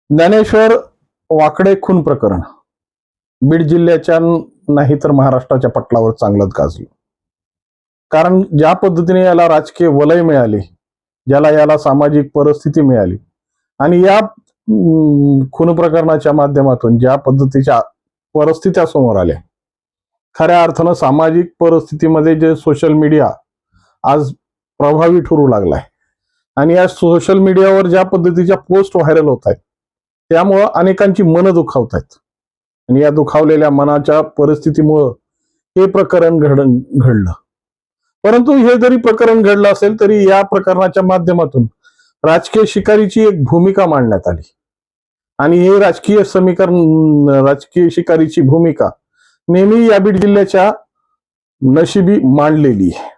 ज्ञानेश्वर वाकडे खून प्रकरण बीड जिल्ह्याच्या नाही तर महाराष्ट्राच्या पटलावर चांगलंच गाजलं. कारण ज्या पद्धतीने याला राजकीय वलय मिळाले, याला सामाजिक परिस्थिती मिळाली आणि या खून प्रकरणाच्या माध्यमातून ज्या पद्धतीच्या परिस्थित्या समोर आल्या, खऱ्या अर्थानं सामाजिक परिस्थितीमध्ये जे सोशल मीडिया आज प्रभावी ठरू लागलाय आणि या सोशल मीडियावर ज्या पद्धतीच्या पोस्ट व्हायरल होत आहेत, त्यामुळं अनेकांची मनं दुखावत आहेत आणि या दुखावलेल्या मनाच्या परिस्थितीमुळं हे प्रकरण घडलं. परंतु हे जरी प्रकरण घडलं असेल तरी या प्रकरणाच्या माध्यमातून राजकीय शिकारीची एक भूमिका मांडण्यात आली आणि हे राजकीय शिकारीची भूमिका नेहमी या बीड जिल्ह्याच्या नशिबी मांडलेली आहे.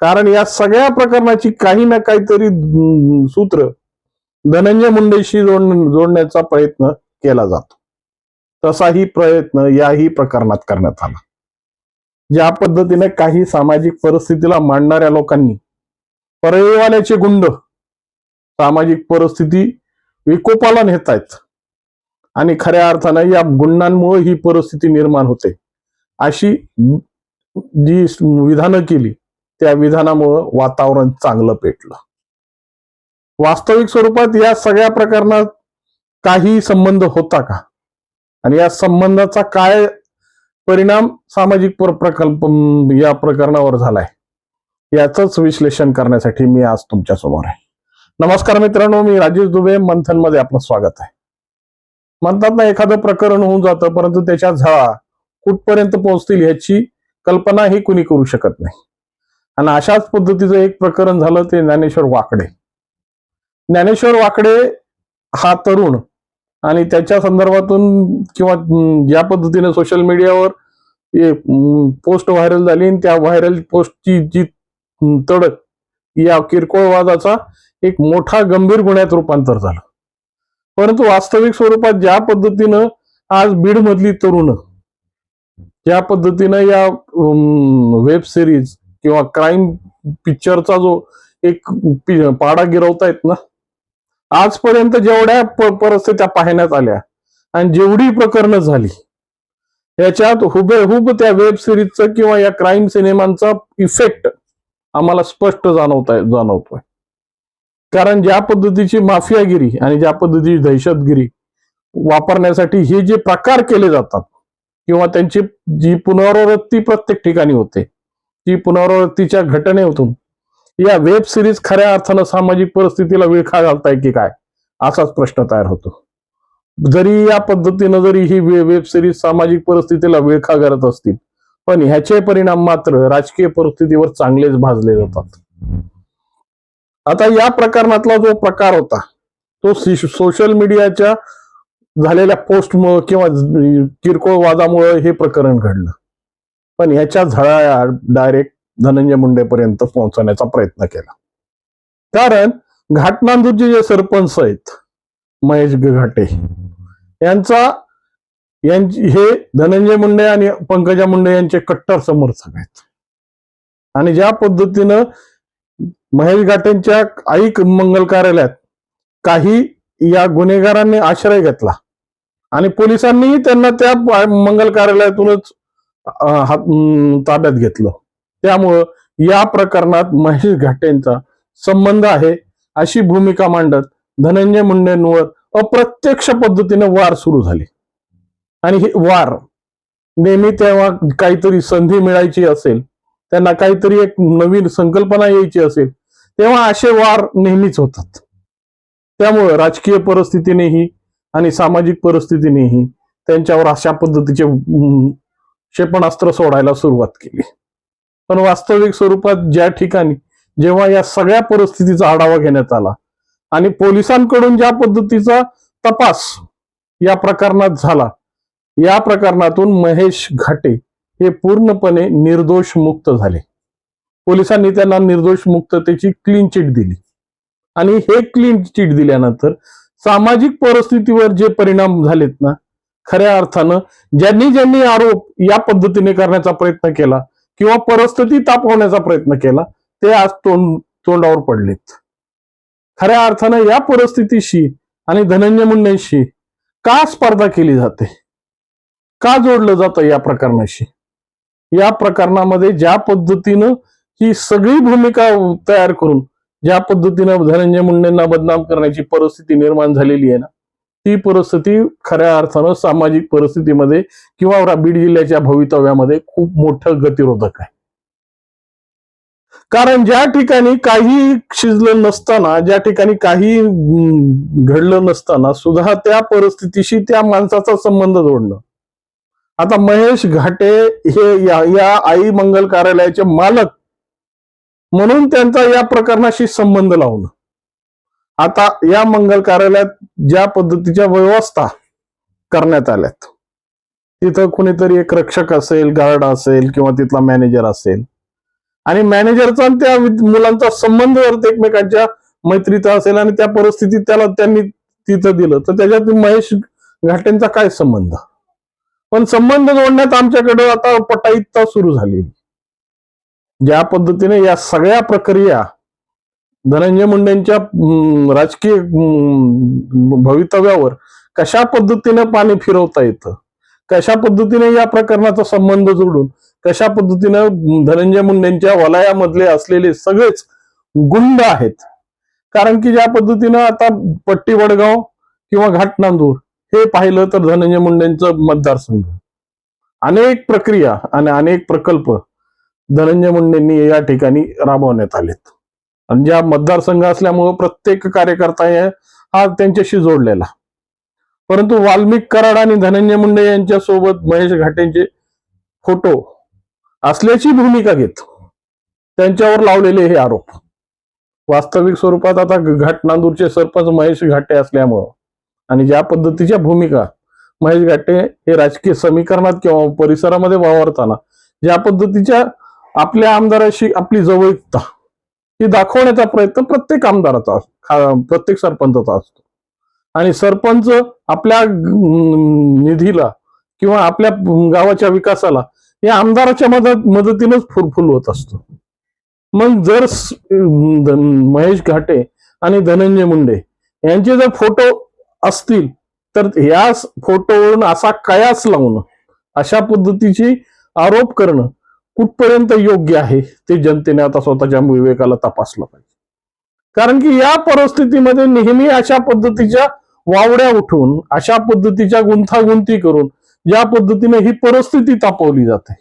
कारण या सगळ्या प्रकरणाची काही ना काहीतरी सूत्र धनंजय मुंडेशी जोडण्याचा प्रयत्न केला जातो. तसाही प्रयत्न याही प्रकरणात करण्यात आला. ज्या पद्धतीने काही सामाजिक परिस्थितीला मांडणाऱ्या लोकांनी परळीवाल्याचे गुंड सामाजिक परिस्थिती विकोपाला नेतायत आणि खऱ्या अर्थानं या गुंडांमुळे ही परिस्थिती निर्माण होते, अशी जी विधानं केली त्या विधानामुळं वातावरण चांगलं पेटलं. वास्तविक स्वरूपात या सगळ्या प्रकरणात काही संबंध होता का आणि या संबंधाचा काय परिणाम सामाजिक प्रकल्प या प्रकरणावर झालाय, याच विश्लेषण करण्यासाठी मी आज तुमच्या समोर आहे. नमस्कार मित्रांनो, मी राजेश दुबे. मंथन मध्ये आपलं स्वागत आहे. म्हणतात ना, एखादं प्रकरण होऊन जातं परंतु त्याच्या झळा कुठपर्यंत पोहोचतील याची कल्पना ही कुणी करू शकत नाही. आणि अशाच पद्धतीचं एक प्रकरण झालं ते ज्ञानेश्वर वाकडे. ज्ञानेश्वर वाकडे हा तरुण आणि त्याच्या संदर्भातून किंवा ज्या पद्धतीने सोशल मीडियावर पोस्ट व्हायरल झाली आणि त्या व्हायरल पोस्टची जी तडक या किरकोळ वादाचा एक मोठा गंभीर गुन्ह्यात रूपांतर झालं. परंतु वास्तविक स्वरूपात ज्या पद्धतीनं आज बीड मधली तरुण ज्या पद्धतीनं या वेब सिरीज किंवा क्राईम पिक्चरचा जो एक पाडा गिरवतायत ना, आजपर्यंत जेवढ्या परिस्थित्या पाहण्यात आल्या आणि जेवढी प्रकरणं झाली याच्यात हुबेहूब त्या वेब सिरीजचं किंवा या क्राईम सिनेमांचा इफेक्ट आम्हाला स्पष्ट जाणवतोय. कारण ज्या पद्धतीची माफियागिरी आणि ज्या पद्धतीची दहशतगिरी वापरण्यासाठी हे जे प्रकार केले जातात किंवा त्यांची जी पुनरावृत्ती प्रत्येक ठिकाणी होते, ती पुनरावृत्तीच्या घटनेतून या वेब सिरीज खऱ्या अर्थानं सामाजिक परिस्थितीला विळखा घालताय की काय, असाच प्रश्न तयार होतो. जरी या पद्धतीनं जरी ही वेब सिरीज सामाजिक परिस्थितीला विळखा घालत असतील, पण ह्याचे परिणाम मात्र राजकीय परिस्थितीवर चांगलेच भाजले जातात. आता या प्रकरणातला जो प्रकार होता तो सोशल मीडियाच्या झालेल्या पोस्टमुळे किंवा किरकोळ वादामुळे हे प्रकरण घडलं. पण ह्याच्या झळा डायरेक्ट धनंजय मुंडेपर्यंत पोहोचवण्याचा प्रयत्न केला. कारण घाटनांदूरचे जे सरपंच आहेत महेश घाटे हे धनंजय मुंडे आणि पंकजा मुंडे यांचे कट्टर समर्थक आहेत. आणि ज्या पद्धतीनं महेश घाटेंच्या आई मंगल कार्यालयात काही या गुन्हेगारांनी आश्रय घेतला आणि पोलिसांनीही त्यांना त्या मंगल कार्यालयातूनच ताब्यात घेतलं. त्यामुळं या प्रकरणात महेश घाटेंचा संबंध आहे अशी भूमिका मांडत धनंजय मुंडेंवर अप्रत्यक्ष पद्धतीने वार सुरू झाले. आणि हे वार नेहमी तेव्हा काहीतरी संधी मिळायची असेल, त्यांना काहीतरी एक नवीन संकल्पना यायची असेल, तेव्हा असे वार नेहमीच होतात. त्यामुळं राजकीय परिस्थितीनेही आणि सामाजिक परिस्थितीनेही त्यांच्यावर अशा पद्धतीचे क्षेपणास्त्र सोडायला सुरुवात केली. पण वास्तविक स्वरूपात ज्या ठिकाणी जेव्हा या सगळ्या परिस्थितीचा आढावा घेण्यात आला आणि पोलिसांकडून ज्या पद्धतीचा तपास या प्रकरणात झाला, या प्रकरणातून महेश घाटे हे पूर्णपणे निर्दोष मुक्त झाले. पोलिसांनी त्यांना निर्दोष मुक्ततेची क्लीन चिट दिली आणि हे क्लीन चिट दिल्यानंतर सामाजिक परिस्थितीवर जे परिणाम झालेत ना, खऱ्या अर्थानं ज्यांनी आरोप या पद्धतीने करण्याचा प्रयत्न केला किंवा परिस्थिती तापवण्याचा प्रयत्न केला, ते आज तोंडावर पडलेत. खऱ्या अर्थानं या परिस्थितीशी आणि धनंजय मुंडेंशी का स्पर्धा केली जाते, का जोडलं जातं या प्रकरणाशी? या प्रकरणामध्ये ज्या पद्धतीनं ही सगळी भूमिका तयार करून ज्या पद्धतीनं धनंजय मुंडेंना बदनाम करण्याची परिस्थिती निर्माण झालेली आहे ना, ती परिस्थिती खऱ्या अर्थानं सामाजिक परिस्थितीमध्ये किंवा बीड जिल्ह्याच्या भवितव्यामध्ये खूप मोठं गतिरोधक आहे. कारण ज्या ठिकाणी काही शिजलं नसताना, ज्या ठिकाणी काही घडलं नसताना सुद्धा त्या परिस्थितीशी त्या माणसाचा संबंध जोडणं. आता महेश घाटे हे या आई मंगल कार्यालयाचे मालक म्हणून त्यांचा या प्रकरणाशी संबंध लावणं. आता या मंगल कार्यालयात ज्या पद्धतीच्या व्यवस्था करण्यात आल्यात, तिथं कुणीतरी एक रक्षक असेल, गार्ड असेल किंवा तिथला मॅनेजर असेल, आणि मॅनेजरचा त्या मुलांचा संबंध जर एकमेकांच्या मैत्रीचा असेल आणि त्या परिस्थितीत त्यांनी तिथं दिलं, तर त्याच्यात महेश घाटेंचा काय संबंध? पण संबंध जोडण्यात आमच्याकडे आता पटाईतता सुरू झाली. ज्या पद्धतीने या सगळ्या प्रक्रिया धनंजय मुंडेंच्या राजकीय भवितव्यावर कशा पद्धतीने पाणी फिरवता येतं, कशा पद्धतीने या प्रकरणाचा संबंध जोडून कशा पद्धतीनं धनंजय मुंडेंच्या वलयामधले असलेले सगळेच गुंड आहेत. कारण की ज्या पद्धतीनं आता पट्टी वडगाव किंवा घाटनांदूर हे पाहिलं तर धनंजय मुंडेंचं मतदारसंघ, अनेक प्रक्रिया आणि अनेक प्रकल्प धनंजय मुंडेंनी या ठिकाणी राबवण्यात आलेत. आणि ज्या मतदारसंघ असल्यामुळे प्रत्येक कार्यकर्ता हा त्यांच्याशी जोडलेला. परंतु वाल्मिक कराड आणि धनंजय मुंडे यांच्या सोबत महेश घाटेंचे फोटो असल्याची भूमिका घेत त्यांच्यावर लावलेले हे आरोप वास्तविक स्वरूपात आता घाटनांदूरचे सरपंच महेश घाटे असल्यामुळं आणि ज्या पद्धतीच्या भूमिका महेश घाटे हे राजकीय समीकरणात किंवा परिसरामध्ये वावरताना ज्या पद्धतीच्या आपल्या आमदाराशी आपली जवळीकता ही दाखवण्याचा प्रयत्न प्रत्येक आमदाराचा, प्रत्येक सरपंचाचा असतो. आणि सरपंच आपल्या निधीला किंवा आपल्या गावाच्या विकासाला या आमदाराच्या मदतीनंच फुलवत असतो. मग जर महेश घाटे आणि धनंजय मुंडे यांचे जर फोटो असतील तर या फोटोवरून असा कयास लावणं, अशा पद्धतीची आरोप करणं कुठपर्यंत योग्य आहे ते जनतेने आता स्वतःच्या विवेकाला तपासलं पाहिजे. कारण की या परिस्थितीमध्ये नेहमी अशा पद्धतीच्या वावड्या उठून, अशा पद्धतीच्या गुंतागुंती करून ज्या पद्धतीने ही परिस्थिती तापवली जाते,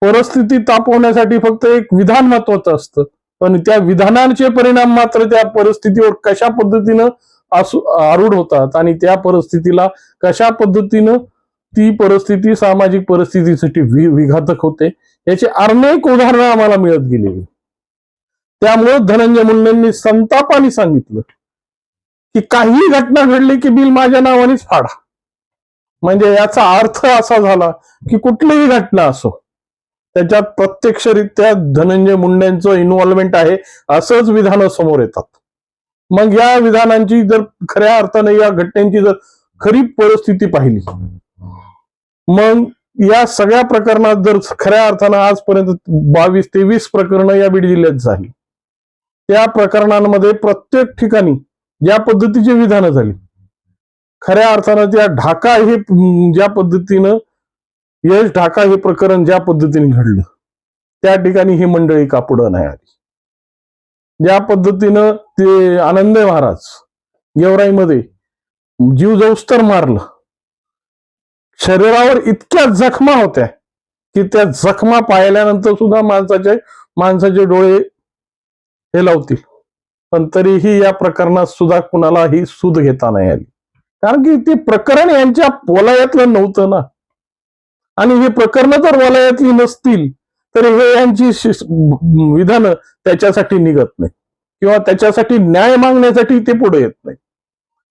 परिस्थिती तापवण्यासाठी फक्त एक विधान महत्वाचं असतं, पण त्या विधानाचे परिणाम मात्र त्या परिस्थितीवर कशा पद्धतीनं आरूढ होतात आणि त्या परिस्थितीला कशा पद्धतीनं ती परिस्थिती सामाजिक परिस्थितीसाठी विघातक होते, याची अनेक उदाहरणं आम्हाला मिळत गेलेली. त्यामुळे धनंजय मुंडेंनी संतापाने सांगितलं की काही घटना घडली की बिल माझ्या नावानेच फाडा. म्हणजे याचा अर्थ असा झाला की कुठलीही घटना असो त्याच्यात प्रत्यक्षरित्या धनंजय मुंडेंचं इन्व्हॉल्वमेंट आहे असंच विधानं समोर येतात. मग या विधानांची जर खऱ्या अर्थाने या घटनेची जर खरी परिस्थिती पाहिली, मग या सगळ्या प्रकरणात जर खऱ्या अर्थानं आजपर्यंत 22-23 प्रकरणं या बीड जिल्ह्यात झाली, त्या प्रकरणांमध्ये प्रत्येक ठिकाणी ज्या पद्धतीची विधानं झाली, खऱ्या अर्थानं त्या ढाका हे ज्या पद्धतीनं यश ढाका हे प्रकरण ज्या पद्धतीने घडलं त्या ठिकाणी ही मंडळी का पुढं नाही आली. ज्या पद्धतीनं ते आनंदे महाराज गेवराईमध्ये जीव जाऊस्तर मारलं, शरीरावर इतक्या जखमा होत्या की त्या जखमा पाहिल्यानंतर सुद्धा माणसाचे डोळे हे लावतील, पण तरीही या प्रकरणात सुद्धा कुणालाही सूद घेता नाही आली. कारण की ते प्रकरण यांच्या वलयातलं नव्हतं ना. आणि हे प्रकरण जर वलयातली नसतील तर हे यांची विधानं त्याच्यासाठी निघत नाही किंवा त्याच्यासाठी न्याय मागण्यासाठी ते पुढे येत नाही.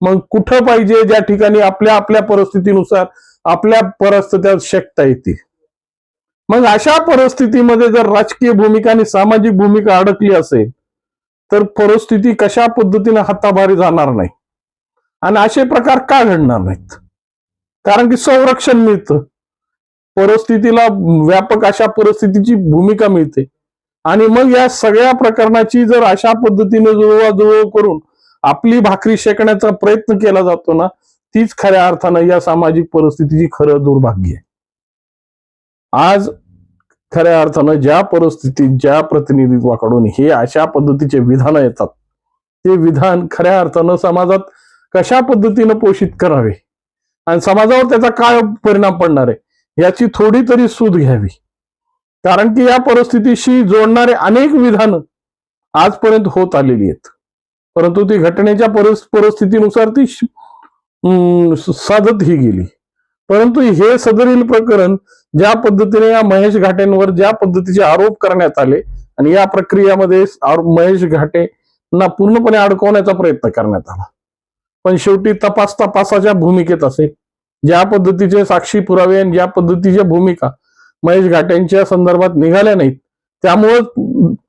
मग कुठं पाहिजे ज्या ठिकाणी आपल्या आपल्या परिस्थितीनुसार आपल्या परिस्थितीत शकता येते. मग अशा परिस्थितीमध्ये जर राजकीय भूमिका आणि सामाजिक भूमिका अडकली असेल तर परिस्थिती कशा पद्धतीने हाताबाहेर जाणार नाही. आणि असे प्रकार का घडणार नाहीत? कारण की संरक्षण मिळतं, परिस्थितीला व्यापक अशा परिस्थितीची भूमिका मिळते. आणि मग या सगळ्या प्रकरणाची जर अशा पद्धतीने जुळवाजुळव करून आपली भाकरी शेकण्याचा प्रयत्न केला जातो ना, तीच खऱ्या अर्थानं या सामाजिक परिस्थितीची खरं दुर्भाग्य आहे. आज खऱ्या अर्थानं ज्या परिस्थितीत ज्या प्रतिनिधित्वाकडून हे अशा पद्धतीचे विधान येतात, ते विधान खऱ्या अर्थानं समाजात कशा पद्धतीनं पोषित करावे आणि समाजावर त्याचा काय परिणाम पडणार आहे याची थोडी तरी सूद घ्यावी. कारण की या परिस्थितीशी जोडणारे अनेक विधानं आजपर्यंत होत आलेली आहेत, परंतु ती घटनेच्या परिस्थितीनुसार ती साधतही गेली. परंतु हे सदरील प्रकरण ज्या पद्धतीने या महेश घाटेंवर ज्या पद्धतीचे आरोप करण्यात आले आणि या प्रक्रियेमध्ये महेश घाटेंना पूर्णपणे अडकवण्याचा प्रयत्न करण्यात आला, पण शेवटी तपासाच्या भूमिकेत असेल, ज्या पद्धतीचे साक्षी पुरावे आणि ज्या पद्धतीच्या भूमिका महेश घाटेंच्या संदर्भात निघाल्या नाहीत, त्यामुळे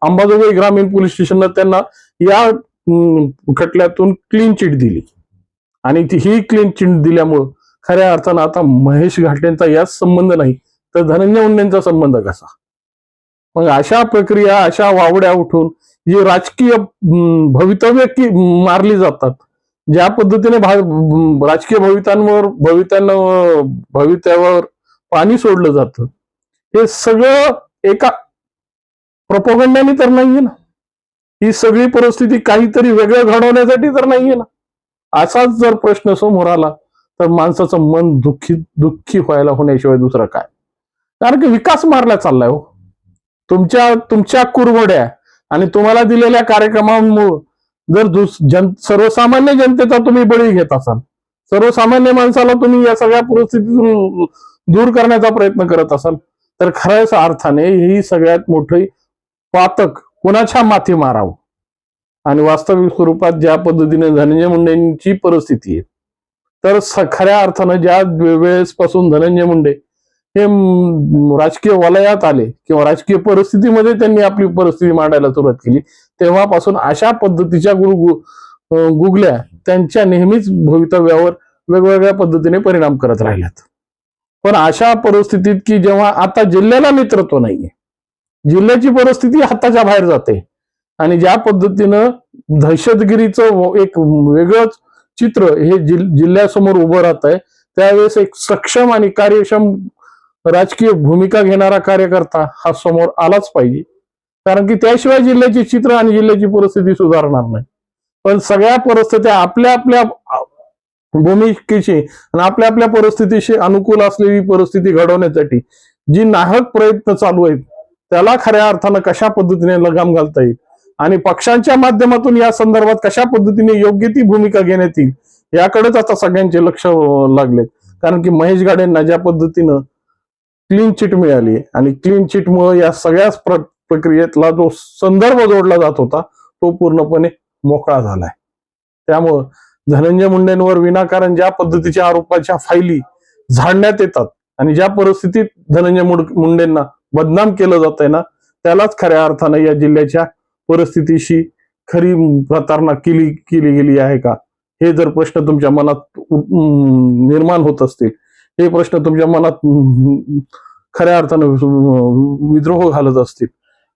अंबाजोगाई ग्रामीण पोलीस स्टेशननं त्यांना या खटल्यातून क्लीन चिट दिली आणि ही क्लीन चिट दिल्यामुळं खऱ्या अर्थानं आता महेश घाटेंचा याच संबंध नाही तर धनंजय मुंडेंचा संबंध कसा. मग अशा प्रक्रिया, अशा वावड्या उठून जी राजकीय भवितव्य मारली जातात, ज्या पद्धतीने राजकीय भवित्यावर पाणी सोडलं जातं, हे सगळं एका प्रोपगंडाने तर नाहीये ना. ही सगळी परिस्थिती काहीतरी वेगळं घडवण्यासाठी तर नाहीये ना. असाच जर प्रश्न समोर आला तर माणसाचं मन दुःखी व्हायला होण्याशिवाय दुसरं काय. कारण की विकास मारला चाललाय हो. तुमच्या कुरघोड्या आणि तुम्हाला दिलेल्या कार्यक्रमांमुळे जर सर्वसामान्य जनतेचा तुम्ही बळी घेत असाल, सर्वसामान्य माणसाला तुम्ही या सगळ्या परिस्थितीतून दूर करण्याचा प्रयत्न करत असाल, तर खऱ्याच अर्थाने ही सगळ्यात मोठी पातक कुणाच्या माथी मारावं. आणि वास्तविक स्वरूपात ज्या पद्धतीने धनंजय मुंडेंची परिस्थिती आहे, तर खऱ्या अर्थानं ज्या वेळेसपासून धनंजय मुंडे हे राजकीय वलयात आले किंवा राजकीय परिस्थितीमध्ये त्यांनी आपली परिस्थिती मांडायला सुरुवात केली, तेव्हापासून अशा पद्धतीच्या गुगल्या त्यांच्या नेहमीच भवितव्यावर वेगवेगळ्या पद्धतीने परिणाम करत राहिल्यात. पण अशा परिस्थितीत की जेव्हा आता जिल्ह्याला नेतृत्व नाहीये, जिल्ह्याची परिस्थिती हाताच्या बाहेर जाते आणि ज्या पद्धतीनं दहशतगिरीचं एक वेगळंच चित्र हे जिल्ह्यासमोर उभं राहत आहे, त्यावेळेस एक सक्षम आणि कार्यक्षम राजकीय भूमिका घेणारा कार्यकर्ता हा समोर आलाच पाहिजे. कारण की त्याशिवाय जिल्ह्याचे चित्र आणि जिल्ह्याची परिस्थिती सुधारणार नाही. पण सगळ्या परिस्थित्या आपल्या आपल्या भूमिकेची आणि आपल्या आपल्या परिस्थितीशी अनुकूल असलेली परिस्थिती घडवण्यासाठी जी नाहक प्रयत्न चालू आहेत, त्याला खऱ्या अर्थानं कशा पद्धतीने लगाम घालता येईल आणि पक्षांच्या माध्यमातून या संदर्भात कशा पद्धतीने योग्य ती भूमिका घेण्यात येईल याकडेच आता सगळ्यांचे लक्ष लागले. कारण की महेश घाटेंना ज्या पद्धतीनं क्लीन चिट मिळाली आणि क्लीन चिटमुळे या सगळ्याच प्रक्रियेतला जो संदर्भ जोडला जात होता तो पूर्णपणे मोकळा झालाय. त्यामुळं धनंजय मुंडेंवर विनाकारण ज्या पद्धतीच्या आरोपाच्या फायली झाडण्यात येतात आणि ज्या परिस्थितीत धनंजय मुंडेंना बदनाम केलं जात आहे ना, त्यालाच खऱ्या अर्थानं या जिल्ह्याच्या परिस्थितीशी खरी प्रतारणा केली गेली आहे का, हे जर प्रश्न तुमच्या मनात निर्माण होत असतील, हे प्रश्न तुमच्या मनात खऱ्या अर्थानं विद्रोह घालत असतील,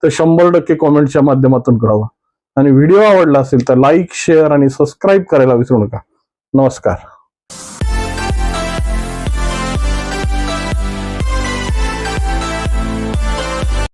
तर 100% कॉमेंटच्या माध्यमातून कळवा आणि व्हिडिओ आवडला असेल तर लाईक, शेअर आणि सबस्क्राईब करायला विसरू नका. नमस्कार.